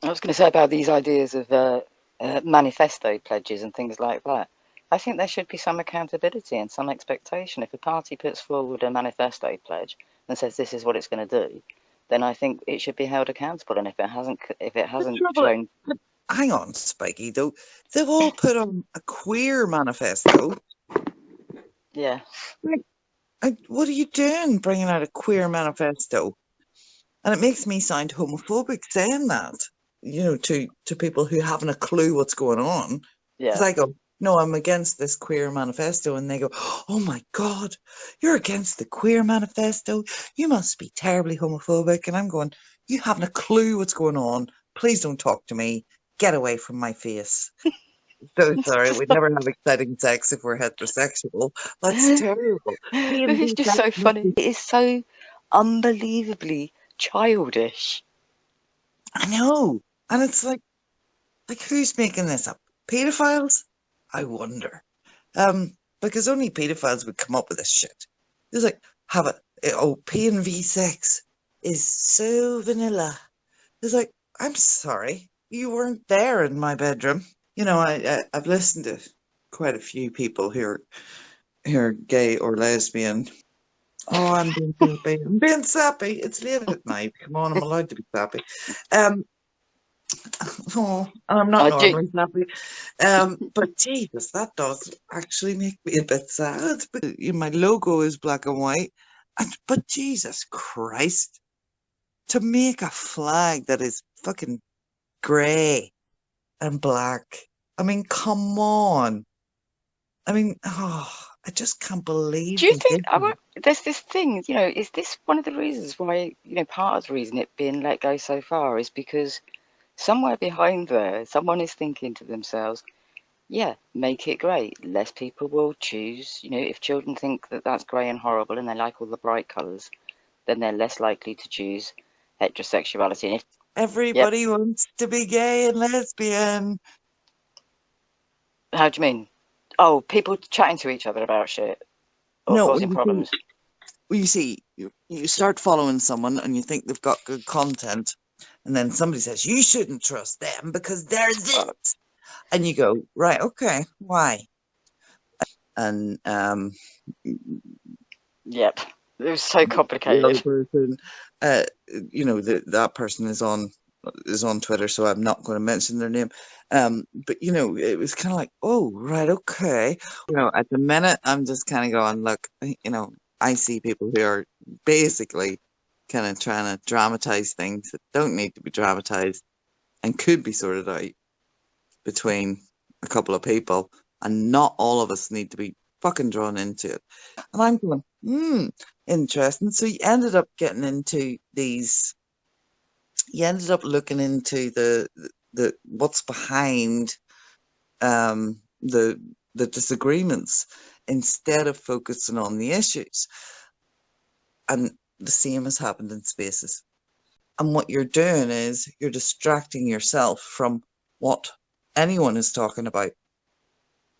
I was going to say about these ideas of manifesto pledges and things like that. I think there should be some accountability and some expectation. If a party puts forward a manifesto pledge and says this is what it's going to do, then I think it should be held accountable. And if it The hasn't trouble, shown, hang on, Spiky, though, they've all put on a queer manifesto. yeah, Like, what are you doing bringing out a queer manifesto? And it makes me sound homophobic saying that, to people who haven't a clue what's going on. Because yeah. I go, no, I'm against this queer manifesto. And they go, oh my God, you're against the queer manifesto. You must be terribly homophobic. And I'm going, you haven't a clue what's going on. Please don't talk to me. Get away from my face. So It's sorry, just we'd never have exciting sex if we're heterosexual. That's terrible. it's P&B just sex so must funny. be, It is so unbelievably childish. I know. And it's like who's making this up? Pedophiles? I wonder. Because only pedophiles would come up with this shit. It's like, have it. Oh, P&V sex is so vanilla. It's like, I'm sorry, you weren't there in my bedroom. I've listened to quite a few people who are gay or lesbian. Oh, I'm being sappy. I'm being sappy. It's late at night. Come on, I'm allowed to be sappy. Um, oh, and I'm not I do. normally sappy. But Jesus, that does actually make me a bit sad. But my logo is black and white, but Jesus Christ, to make a flag that is fucking grey and black. I mean, come on. I mean, I just can't Do believe you they think did that. there's this thing? Is this one of the reasons why? Part of the reason it being let go so far is because somewhere behind there, someone is thinking to themselves, yeah, make it great. Less people will choose. If children think that that's grey and horrible and they like all the bright colours, then they're less likely to choose heterosexuality. And if, yep, Everybody wants to be gay and lesbian. how do you mean? Oh, people chatting to each other about shit or No, causing problems. you start following someone and you think they've got good content, and then somebody says you shouldn't trust them because they're Uh, this, and you go, right, okay, why? And yep, it was so the other complicated. person, that person is on Twitter, so I'm not going to mention their name. But it was kind of like, oh, right, okay. At the minute, I'm just kind of going, look, I see people who are basically kind of trying to dramatize things that don't need to be dramatized and could be sorted out between a couple of people, and not all of us need to be fucking drawn into it. And I'm going, interesting. So you ended up looking into the what's behind the disagreements instead of focusing on the issues. And the same has happened in spaces. And what you're doing is you're distracting yourself from what anyone is talking about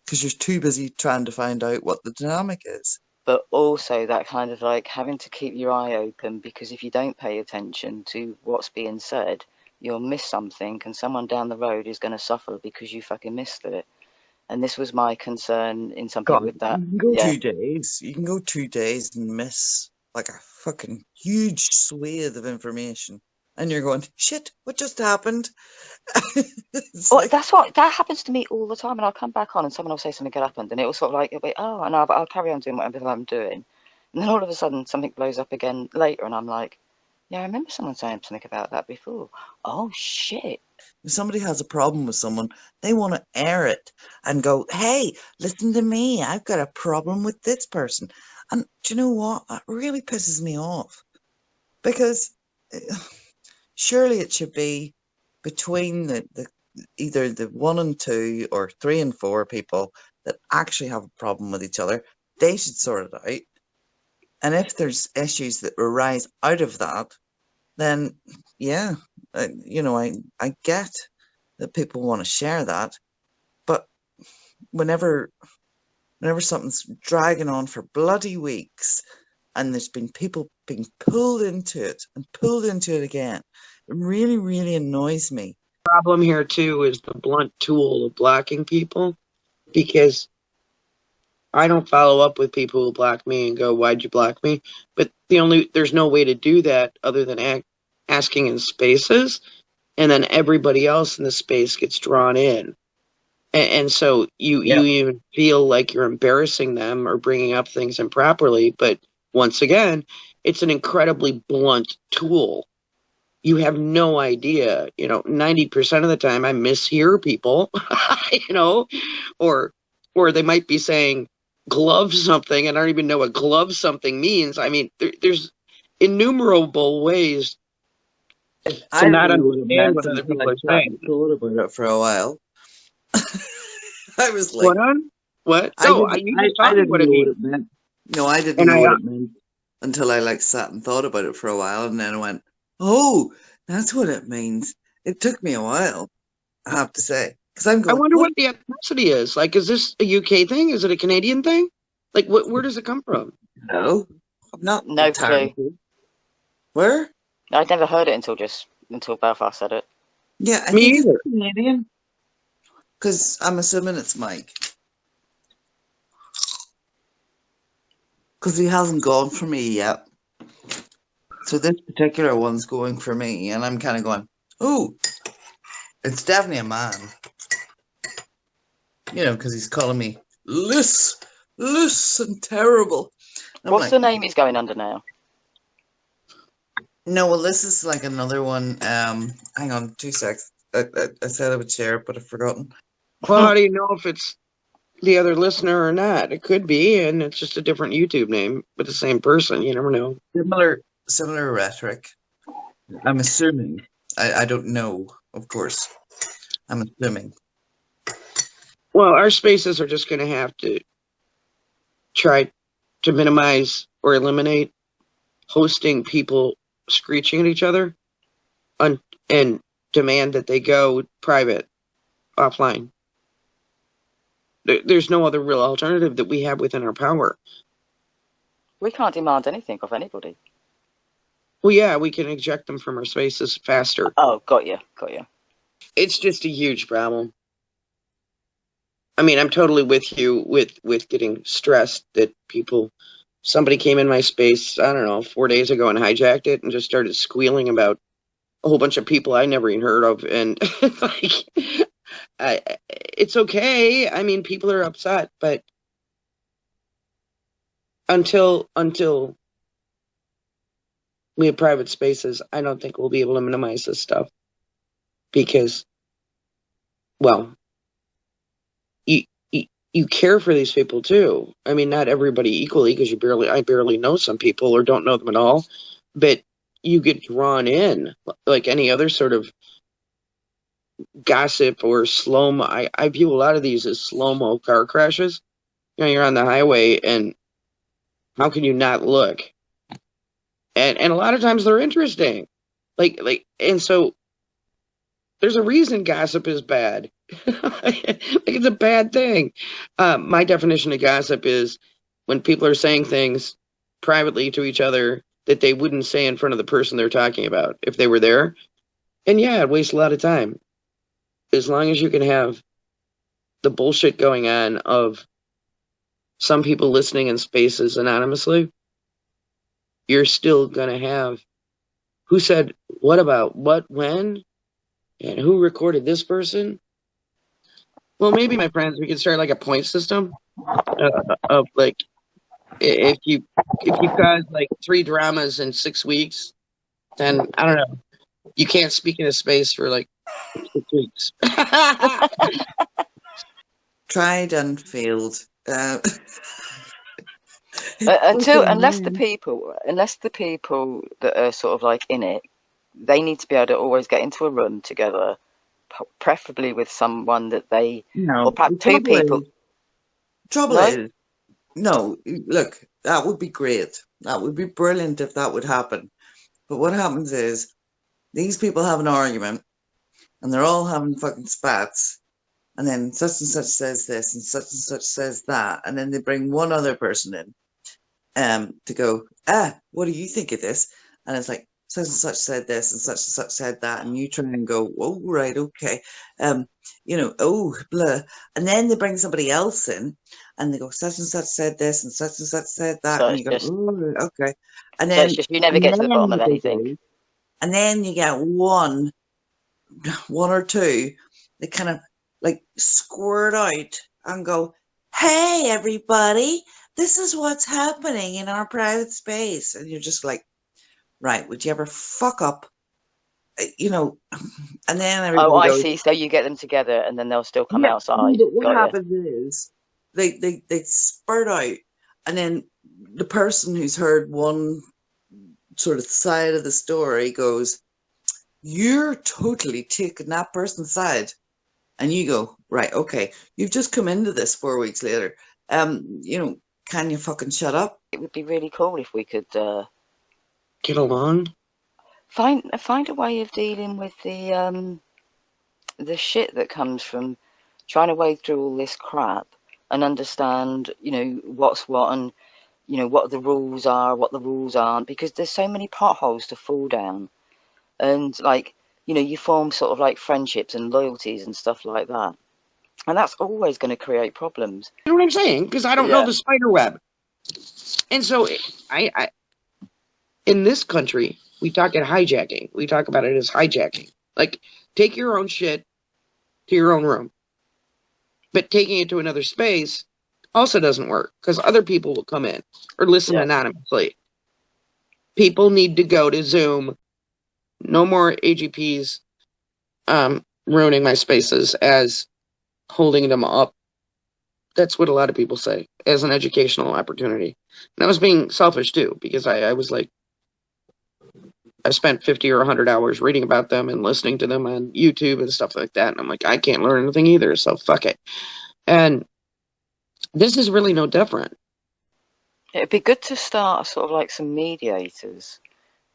because you're too busy trying to find out what the dynamic is. But also that kind of like having to keep your eye open because if you don't pay attention to what's being said, you'll miss something and someone down the road is going to suffer because you fucking missed it. And this was my concern in something God, with that. you can go Yeah. 2 days. You can go 2 days and miss like a fucking huge swathe of information. And you're going, shit, what just happened? It's Well, like, that's what that happens to me all the time, and I'll come back on, and someone will say something good happened, and it will sort of like, it'll be, oh, I know, but I'll carry on doing whatever I'm doing, and then all of a sudden something blows up again later, and I'm like, yeah, I remember someone saying something about that before. Oh shit! if somebody has a problem with someone, they want to air it and go, hey, listen to me. I've got a problem with this person. And do you know what? That really pisses me off because eh, surely it should be between the either the one and two or three and four people that actually have a problem with each other. They should sort it out. And if there's issues that arise out of that, then yeah, I get that people want to share that, but whenever whenever something's dragging on for bloody weeks and there's been people being pulled into it and pulled into it again, it really, really annoys me. problem here too is the blunt tool of blocking people because I don't follow up with people who block me and go, "Why'd you block me?" But there's no way to do that other than asking in spaces, and then everybody else in the space gets drawn in, and so you Yep. even feel like you're embarrassing them or bringing up things improperly. But once again, it's an incredibly blunt tool. You have no idea. 90% of the time I mishear people, you know, or they might be saying glove something and I don't even know what glove something means. I mean, there's innumerable ways to I not didn't know what it understand meant what other until I people are sat saying. and thought about it for a while. I was What like, on? What? No, you just I taught me didn't what it know what means. it meant. No, I didn't And know what it meant until I like sat and thought about it for a while, and then I went, "Oh, that's what it means." It took me a while, I have to say, because I'm I going, wonder "What? what the ethnicity is. Like, is this a UK thing? Is it a Canadian thing? Like, where does it come from? No, I'm not No entirely clue. sure." Where? I'd never heard it until Belfast said it. Yeah, I Me think it's either. Canadian, because I'm assuming it's Mike, because he hasn't gone for me yet. So this particular one's going for me, and I'm kind of going, "Oh, it's definitely a man." Because he's calling me loose, loose and terrible. I'm What's like, the name he's going under now? no, well, this is like another one. Hang on, 2 secs. I said I would share it, but I've forgotten. Well, how do you know if it's the other listener or not? It could be, and it's just a different YouTube name, but the same person. You never know. Similar rhetoric. I'm assuming. I don't know, of course. I'm assuming. Well, our spaces are just going to have to try to minimize or eliminate hosting people screeching at each other on, and demand that they go private offline. There's no other real alternative that we have within our power. We can't demand anything of anybody. Well, yeah, we can eject them from our spaces faster. Oh, got you, got you. It's just a huge problem. I mean, I'm totally with you with getting stressed that somebody came in my space, I don't know, 4 days ago and hijacked it and just started squealing about a whole bunch of people I never even heard of, and like, it's okay. I mean, people are upset, but until we have private spaces, I don't think we'll be able to minimize this stuff because, well, you you, you care for these people too. I mean, not everybody equally, because I barely know some people or don't know them at all, but you get drawn in like any other sort of gossip or slow mo. I view a lot of these as slow mo car crashes. You're on the highway, and how can you not look? And a lot of times they're interesting, and so there's a reason gossip is bad. Like, it's a bad thing. My definition of gossip is when people are saying things privately to each other that they wouldn't say in front of the person they're talking about if they were there. And yeah, it wastes a lot of time. As long as you can have the bullshit going on of some people listening in spaces anonymously, you're still going to have who said what about what when and who recorded this person. Well, maybe, my friends, we could start like a point system of like, if you cause like 3 dramas in 6 weeks, then I don't know. You can't speak in a space for like 6 weeks. Tried and failed. It's Until fucking annoying. unless the people that are sort of like in it, they need to be able to always get into a room together, preferably with someone that they, or No, perhaps the two people. trouble No, is, no, look, that would be great. That would be brilliant if that would happen. But what happens is these people have an argument and they're all having fucking spats, and then such and such says this and such says that, and then they bring one other person in to go, what do you think of this? And it's like, such and such said this and such said that, and you try and go, oh, right, okay. Oh, blah. And then they bring somebody else in and they go, such and such said this and such said that, So and it's you go, just oh, okay. And so it's then just you never and get to the bottom then of they anything. go, and then you get one or two that kind of like squirt out and go, hey, everybody, this is what's happening in our private space. And you're just like, right, would you ever fuck up? You know, and then Oh, everybody I goes, see. So you get them together, and then they'll still come yeah, no, outside. but what Got you. happens is they spurt out, and then the person who's heard one sort of side of the story goes, you're totally taking that person's side. And you go, right, okay, you've just come into this 4 weeks later. Can you fucking shut up? It would be really cool if we could Get along. find a way of dealing with the shit that comes from trying to wade through all this crap and understand, what's what and what the rules are, what the rules aren't, because there's so many potholes to fall down, and like you form sort of like friendships and loyalties and stuff like that, and that's always going to create problems. You know what I'm saying? Because I don't know Yeah. the spider web. And so I in this country, we talk at hijacking. We talk about it as hijacking. Like, take your own shit to your own room. But taking it to another space also doesn't work because other people will come in or listen Yeah. anonymously. People need to go to Zoom. No more AGPs ruining my spaces as holding them up. That's what a lot of people say as an educational opportunity. And I was being selfish too because I was like, I spent 50 or 100 hours reading about them and listening to them on YouTube and stuff like that. And I'm like, I can't learn anything either, so fuck it. And this is really no different. It'd be good to start sort of like some mediators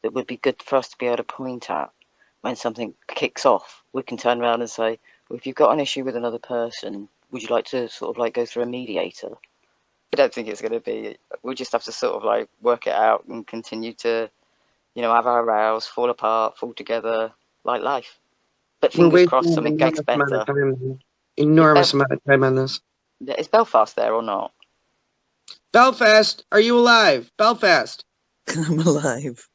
that would be good for us to be able to point at when something kicks off. We can turn around and say, well, if you've got an issue with another person, would you like to sort of like go through a mediator? I don't think it's going to be. We'll just have to sort of like work it out and continue to, have our rows, fall apart, fall together, like life. But We're fingers wasting crossed an something gets enormous amount of better. time, Is, enormous amount of time on this. is Belfast there or not? Belfast, are you alive? Belfast. I'm alive.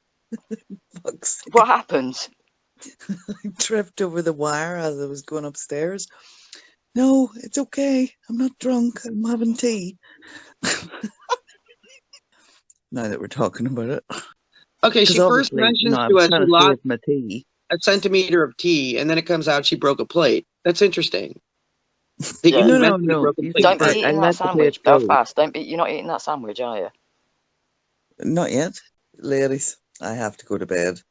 Fuck's sake. What happened? I tripped over the wire as I was going upstairs. No, it's okay. I'm not drunk. I'm having tea. Now that we're talking about it. Okay, Because she first obviously, mentions I to was us she trying to lost save my tea. a centimeter of tea, and then it comes out she broke a plate. That's interesting. That Yeah. you No, no, mentally no. broke a You plate see, Don't be first. I eating that let the plate sandwich. go. Belfast, don't be. You're not eating that sandwich, are you? Not yet. Ladies, I have to go to bed.